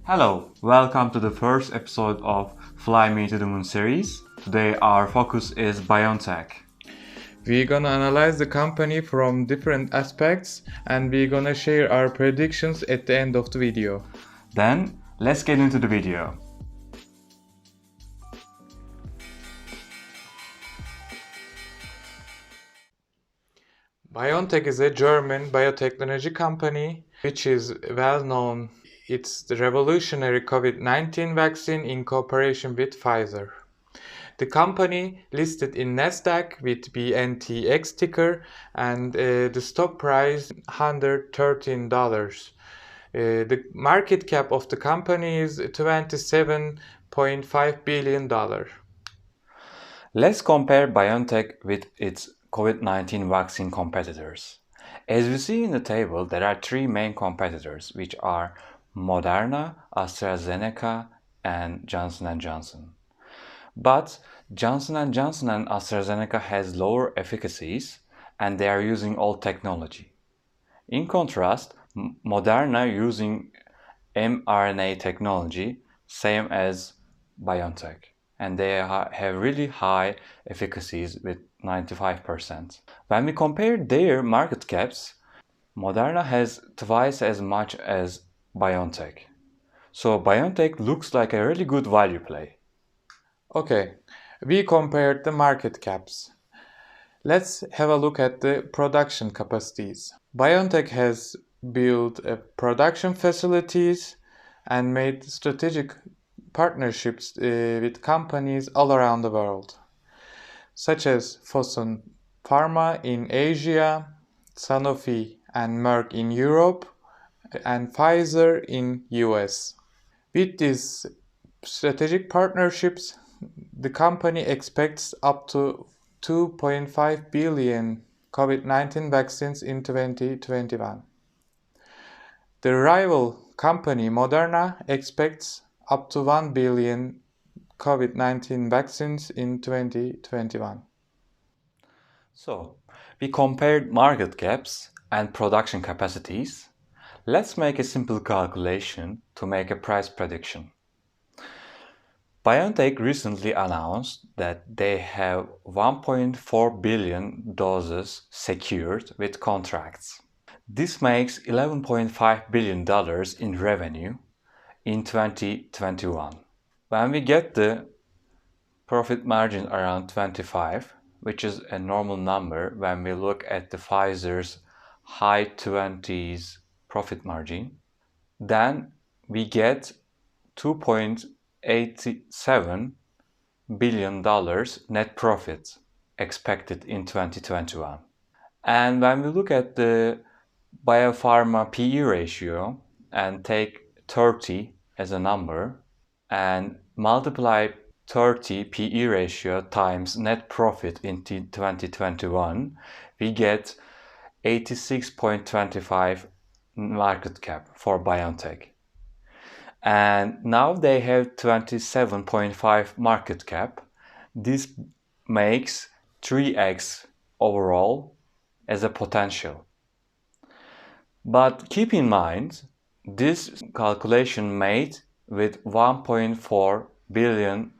Hello, welcome to the first episode of Fly Me to the Moon series. Today our focus is BioNTech. We're gonna analyze the company from different aspects and we're gonna share our predictions at the end of the video. Then, let's get into the video. BioNTech is a German biotechnology company which is well known. It's the revolutionary COVID-19 vaccine in cooperation with Pfizer. The company listed in Nasdaq with BNTX ticker and the stock price $113. The market cap of the company is $27.5 billion. Let's compare BioNTech with its COVID-19 vaccine competitors. As you see in the table, there are three main competitors, which are Moderna, AstraZeneca, and Johnson & Johnson. But Johnson & Johnson and AstraZeneca has lower efficacies and they are using old technology. In contrast, Moderna using mRNA technology, same as BioNTech, and they have really high efficacies with 95%. When we compare their market caps, Moderna has twice as much as BioNTech. So BioNTech looks like a really good value play. Okay, we compared the market caps. Let's have a look at the production capacities. BioNTech has built production facilities and made strategic partnerships with companies all around the world, such as Fosun Pharma in Asia, Sanofi and Merck in Europe, and Pfizer in US. With these strategic partnerships, the company expects up to 2.5 billion COVID-19 vaccines in 2021. The rival company Moderna expects up to 1 billion COVID-19 vaccines in 2021. So, we compared market caps and production capacities. Let's make a simple calculation to make a price prediction. BioNTech recently announced that they have 1.4 billion doses secured with contracts. This makes $11.5 billion in revenue in 2021. When we get the profit margin around 25, which is a normal number when we look at the Pfizer's high 20s profit margin, then we get $2.87 billion net profit expected in 2021. And when we look at the biopharma PE ratio and take 30 as a number and multiply 30 PE ratio times net profit in 2021, we get 86.25 market cap for BioNTech. And now they have 27.5 market cap. This makes 3x overall as a potential. But keep in mind, this calculation made with 1.4 billion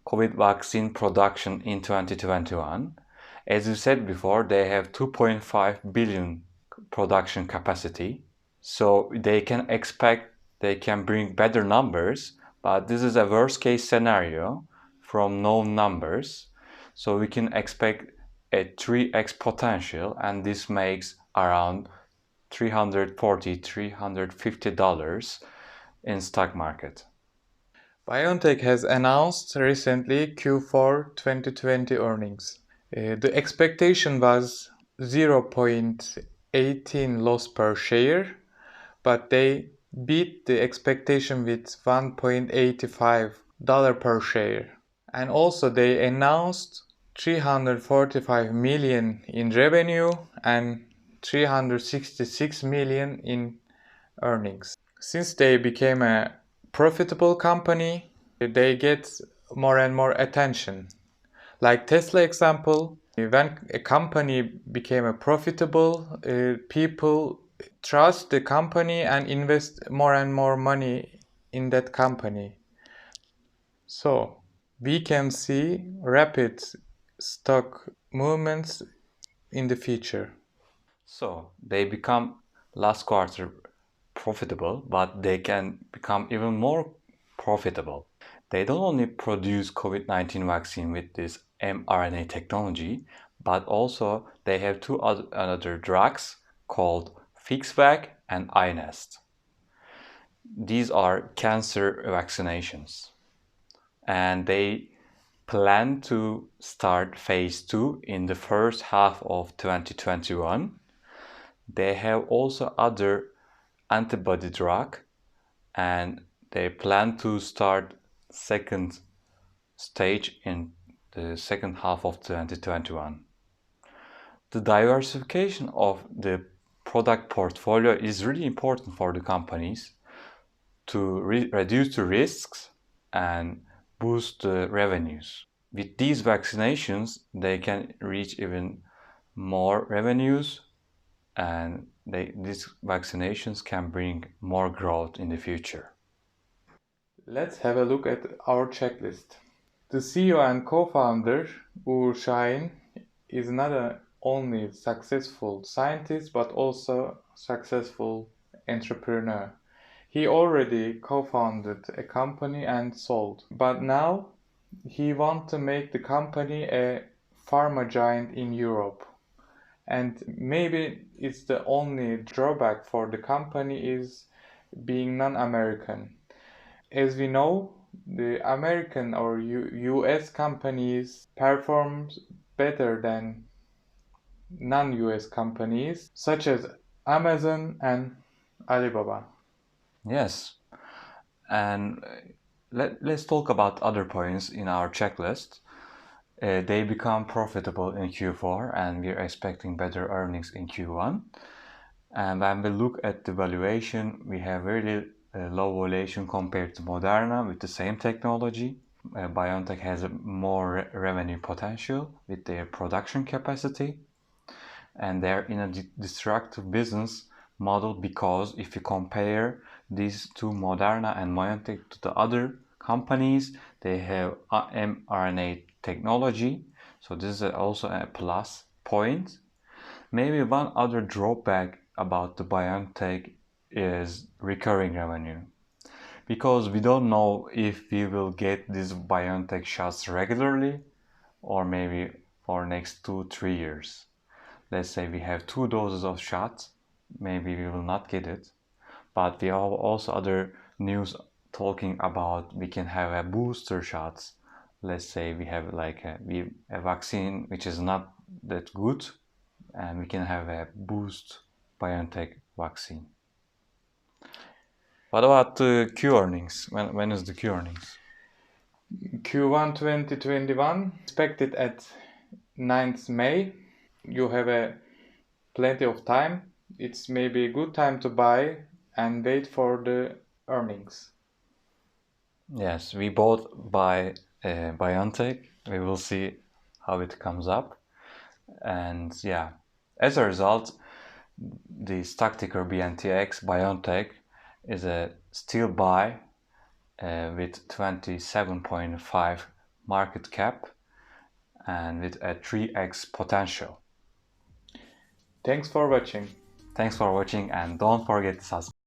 COVID vaccine production in 2021. As you said before, they have 2.5 billion production capacity. So they can expect they can bring better numbers, but this is a worst case scenario from known numbers. So we can expect a 3x potential, and this makes around $350 in stock market. BioNTech has announced recently Q4 2020 earnings. The expectation was 0.18 loss per share, but they beat the expectation with $1.85 per share. And also they announced 345 million in revenue and 366 million in earnings. Since they became a profitable company, they get more and more attention. Like Tesla example, when a company became a profitable, people trust the company and invest more and more money in that company. So we can see rapid stock movements in the future. So they become last quarter profitable, but they can become even more profitable. They don't only produce COVID-19 vaccine with this mRNA technology, but also they have two other drugs called FixVac and iNest. These are cancer vaccinations, and they plan to start phase 2 in the first half of 2021. They have also other antibody drug, and they plan to start second stage in the second half of 2021. The diversification of the product portfolio is really important for the companies to reduce the risks and boost the revenues. With these vaccinations, they can reach even more revenues, and these vaccinations can bring more growth in the future. Let's have a look at our checklist. The CEO and co-founder, Uğur Şahin, is not only successful scientist but also successful entrepreneur. He already co-founded a company and sold, but now he wants to make the company a pharma giant in Europe. And maybe it's the only drawback for the company is being non-American. As we know, the American or US companies perform better than non-US companies such as Amazon and Alibaba. Yes, and let's talk about other points in our checklist. They become profitable in Q4, and we're expecting better earnings in Q1. And when we look at the valuation, we have very low valuation compared to Moderna with the same technology. BioNTech has a more revenue potential with their production capacity, and they're in a destructive business model, because if you compare these two, Moderna and BioNTech, to the other companies, they have mRNA technology, so this is also a plus point. Maybe one other drawback about the BioNTech is recurring revenue, because we don't know if we will get these BioNTech shots regularly or maybe for next 2-3 years. Let's say we have 2 doses of shots, maybe we will not get it. But we have also other news talking about we can have a booster shots. Let's say we have like a vaccine which is not that good, and we can have a boost BioNTech vaccine. What about the Q earnings? When is the Q earnings? Q1 2021 expected at 9th May. You have plenty of time. It's maybe a good time to buy and wait for the earnings. Yes, we both buy BioNTech. We will see how it comes up. And yeah, as a result, the stock ticker BNTX BioNTech is a still buy with 27.5 market cap and with a 3x potential. Thanks for watching. Thanks for watching, and don't forget to subscribe.